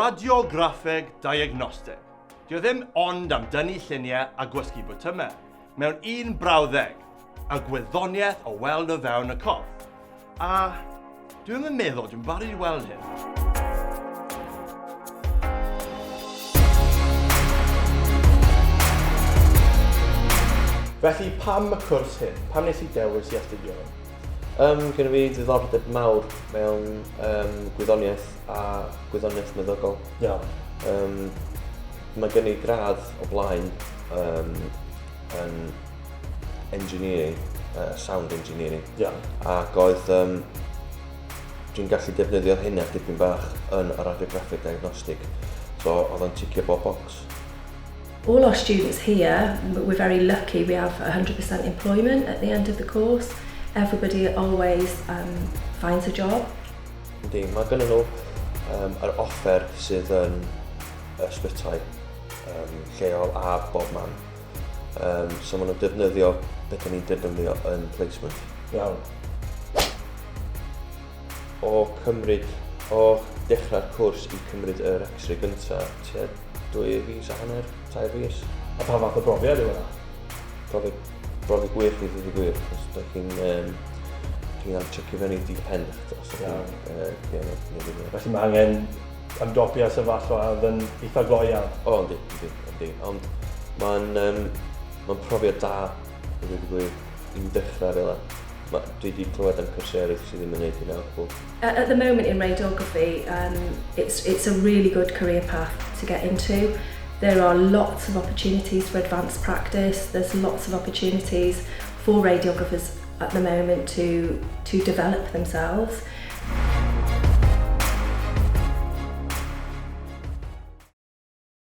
Radiograffeg Diagnostig. Dio ddim ond am dynnu lluniau a gwysgu botymau. Mewn un brawddeg, a gwyddoniaeth o weld o fewn y corff. A dwi'n meddwl dwi'n barod I weld hyn. Felly, pam y cwrs hyn? Pam nes I dewis I astudio hyn? Gen I fi ddiddordeb mawr mewn gwyddoniaeth a gwyddoniaeth meddygol. Iawn. Mae gen I gradd o blaen yn engineering, sound engineering. Iawn. Ac oedd dwi'n gallu defnyddio hynna dipyn bach yn y radiograffeg diagnostig. So oedd o'n ticio bob box. All our students here, we're very lucky, we have 100% employment at the end of the course. Everybody always finds a job. Yndi, mae gennyn nhw yr offer sydd yn ysbytai lleol a bob man. So maen nhw'n defnyddio beth ni'n defnyddio yn placement. Iawn. O dechrau'r cwrs I cymryd yr X-ray gyntaf, tua 2 fis a hanner, 3 fis. A pa fath o brofiad yw hwnna? Brofi gwych I ddweud y gwir, os da chi'n checio fyny deep end achos. Felly mae angen ymdopiau sefyllfa yn eitha gloi iawn. O, yndi. Ond mae'n profiad da, I ddweud y gwir, I'n dechrau fel yna. Dwi wedi clywed am cwrsau eraill sydd ddim yn gwneud hynna o gwbl. At the moment in radiography, it's a really good career path to get into. There are lots of opportunities for advanced practice. There's lots of opportunities for radiographers at the moment to develop themselves.